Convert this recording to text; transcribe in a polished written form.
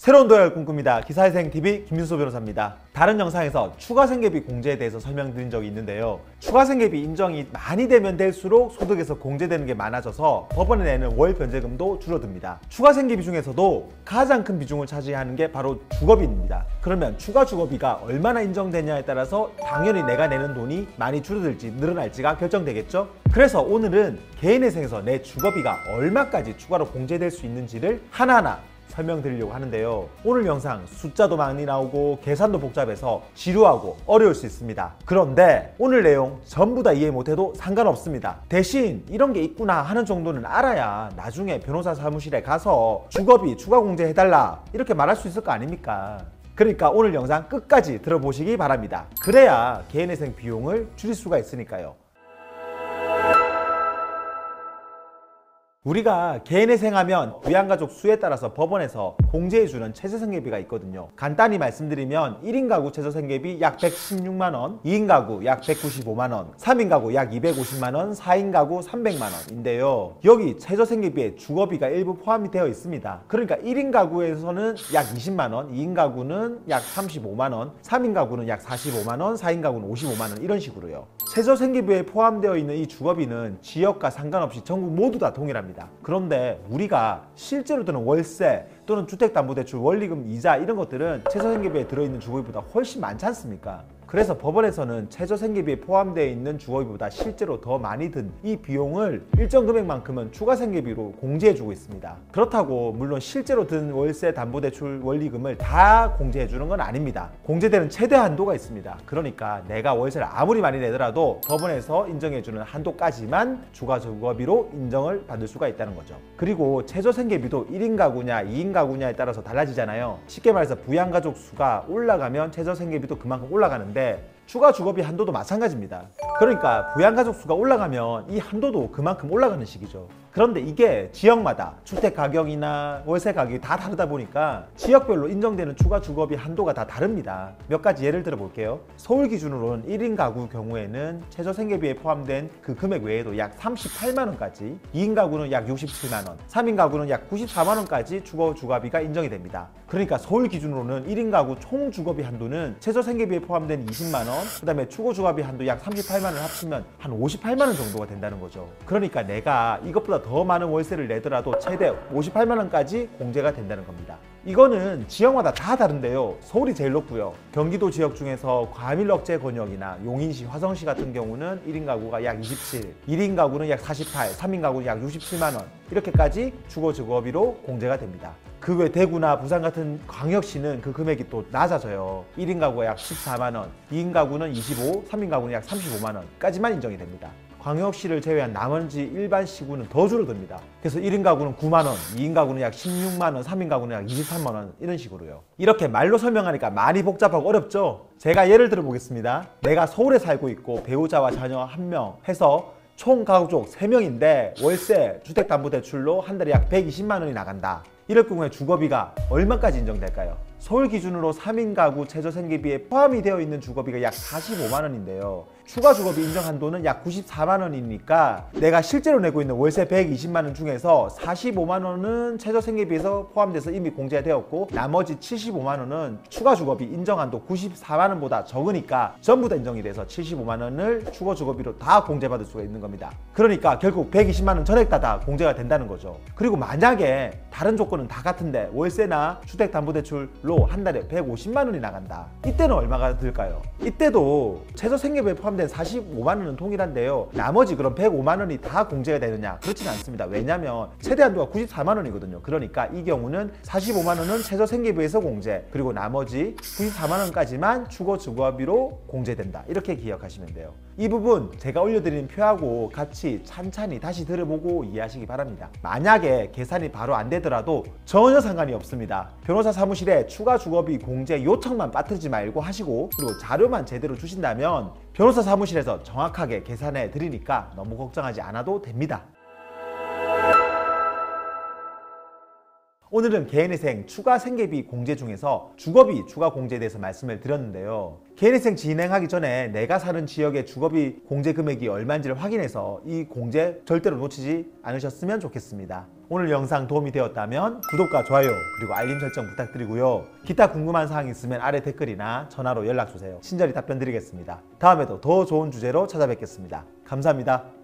새로운 도약을 꿈꿉니다. 기사회생TV 김윤수 변호사입니다. 다른 영상에서 추가생계비 공제에 대해서 설명드린 적이 있는데요. 추가생계비 인정이 많이 되면 될수록 소득에서 공제되는 게 많아져서 법원에 내는 월 변제금도 줄어듭니다. 추가생계비 중에서도 가장 큰 비중을 차지하는 게 바로 주거비입니다. 그러면 추가 주거비가 얼마나 인정되냐에 따라서 당연히 내가 내는 돈이 많이 줄어들지 늘어날지가 결정되겠죠? 그래서 오늘은 개인회생에서 내 주거비가 얼마까지 추가로 공제될 수 있는지를 하나하나 설명드리려고 하는데요. 오늘 영상 숫자도 많이 나오고 계산도 복잡해서 지루하고 어려울 수 있습니다. 그런데 오늘 내용 전부 다 이해 못해도 상관없습니다. 대신 이런 게 있구나 하는 정도는 알아야 나중에 변호사 사무실에 가서 주거비 추가 공제 해달라 이렇게 말할 수 있을 거 아닙니까? 그러니까 오늘 영상 끝까지 들어보시기 바랍니다. 그래야 개인회생 비용을 줄일 수가 있으니까요. 우리가 개인회생하면 부양가족 수에 따라서 법원에서 공제해주는 최저생계비가 있거든요. 간단히 말씀드리면 1인 가구 최저생계비 약 116만원, 2인 가구 약 195만원, 3인 가구 약 250만원, 4인 가구 300만원인데요. 여기 최저생계비에 주거비가 일부 포함이 되어 있습니다. 그러니까 1인 가구에서는 약 20만원, 2인 가구는 약 35만원, 3인 가구는 약 45만원, 4인 가구는 55만원 이런 식으로요. 최저생계비에 포함되어 있는 이 주거비는 지역과 상관없이 전국 모두 다 동일합니다. 그런데 우리가 실제로 드는 월세 또는 주택담보대출, 원리금, 이자 이런 것들은 최저생계비에 들어있는 주거비보다 훨씬 많지 않습니까? 그래서 법원에서는 최저생계비에 포함되어 있는 주거비보다 실제로 더 많이 든 이 비용을 일정 금액만큼은 추가생계비로 공제해주고 있습니다. 그렇다고 물론 실제로 든 월세, 담보대출, 원리금을 다 공제해주는 건 아닙니다. 공제되는 최대 한도가 있습니다. 그러니까 내가 월세를 아무리 많이 내더라도 법원에서 인정해주는 한도까지만 추가 주거비로 인정을 받을 수가 있다는 거죠. 그리고 최저생계비도 1인 가구냐 2인 가구냐에 따라서 달라지잖아요. 쉽게 말해서 부양가족 수가 올라가면 최저생계비도 그만큼 올라가는데 추가 주거비 한도도 마찬가지입니다. 그러니까 부양가족 수가 올라가면 이 한도도 그만큼 올라가는 식이죠. 그런데 이게 지역마다 주택 가격이나 월세 가격이 다 다르다 보니까 지역별로 인정되는 추가 주거비 한도가 다 다릅니다. 몇 가지 예를 들어 볼게요. 서울 기준으로는 1인 가구 경우에는 최저생계비에 포함된 그 금액 외에도 약 38만원까지, 2인 가구는 약 67만원, 3인 가구는 약 94만원까지 추가 주거비가 인정이 됩니다. 그러니까 서울 기준으로는 1인 가구 총 주거비 한도는 최저생계비에 포함된 20만원, 그 다음에 추가 주거비 한도 약 38만원 합치면 한 58만원 정도가 된다는 거죠. 그러니까 내가 이것보다 더 많은 월세를 내더라도 최대 58만원까지 공제가 된다는 겁니다. 이거는 지역마다 다 다른데요. 서울이 제일 높고요. 경기도 지역 중에서 과밀억제 권역이나 용인시, 화성시 같은 경우는 1인 가구가 약 27, 1인 가구는 약 48, 3인 가구는 약 67만원 이렇게까지 추가 주거비로 공제가 됩니다. 그 외 대구나 부산 같은 광역시는 그 금액이 또 낮아져요. 1인 가구가 약 14만원, 2인 가구는 25, 3인 가구는 약 35만원까지만 인정이 됩니다. 광역시를 제외한 나머지 일반 시구는 더 줄어듭니다. 그래서 1인 가구는 9만원, 2인 가구는 약 16만원, 3인 가구는 약 23만원 이런 식으로요. 이렇게 말로 설명하니까 많이 복잡하고 어렵죠? 제가 예를 들어 보겠습니다. 내가 서울에 살고 있고 배우자와 자녀 1명 해서 총 가족 3명인데 월세, 주택담보대출로 한 달에 약 120만원이 나간다. 이럴 경우에 주거비가 얼마까지 인정될까요? 서울 기준으로 3인 가구 최저생계비에 포함이 되어 있는 주거비가 약 45만원인데요. 추가 주거비 인정 한도는 약 94만원이니까 내가 실제로 내고 있는 월세 120만원 중에서 45만원은 최저생계비에서 포함돼서 이미 공제가 되었고 나머지 75만원은 추가 주거비 인정 한도 94만원보다 적으니까 전부 다 인정이 돼서 75만원을 추가 주거비로 다 공제받을 수가 있는 겁니다. 그러니까 결국 120만원 전액 다 공제가 된다는 거죠. 그리고 만약에 다른 조건은 다 같은데 월세나 주택담보대출로 한 달에 150만원이 나간다. 이때는 얼마가 들까요? 이때도 최저생계비에 포함된 45만원은 동일한데요. 나머지 그럼 105만원이 다 공제가 되느냐? 그렇지는 않습니다. 왜냐면 최대 한도가 94만원이거든요. 그러니까 이 경우는 45만원은 최저생계비에서 공제, 그리고 나머지 94만원까지만 추가 주거비로 공제된다. 이렇게 기억하시면 돼요. 이 부분 제가 올려드린 표하고 같이 찬찬히 다시 들어보고 이해하시기 바랍니다. 만약에 계산이 바로 안 되더라도 전혀 상관이 없습니다. 변호사 사무실에 추가 주거비 공제 요청만 빠뜨리지 말고 하시고 그리고 자료만 제대로 주신다면 변호사 사무실에서 정확하게 계산해 드리니까 너무 걱정하지 않아도 됩니다. 오늘은 개인회생 추가 생계비 공제 중에서 주거비 추가 공제에 대해서 말씀을 드렸는데요. 개인회생 진행하기 전에 내가 사는 지역의 주거비 공제 금액이 얼마인지를 확인해서 이 공제 절대로 놓치지 않으셨으면 좋겠습니다. 오늘 영상 도움이 되었다면 구독과 좋아요 그리고 알림 설정 부탁드리고요. 기타 궁금한 사항 있으면 아래 댓글이나 전화로 연락주세요. 친절히 답변 드리겠습니다. 다음에도 더 좋은 주제로 찾아뵙겠습니다. 감사합니다.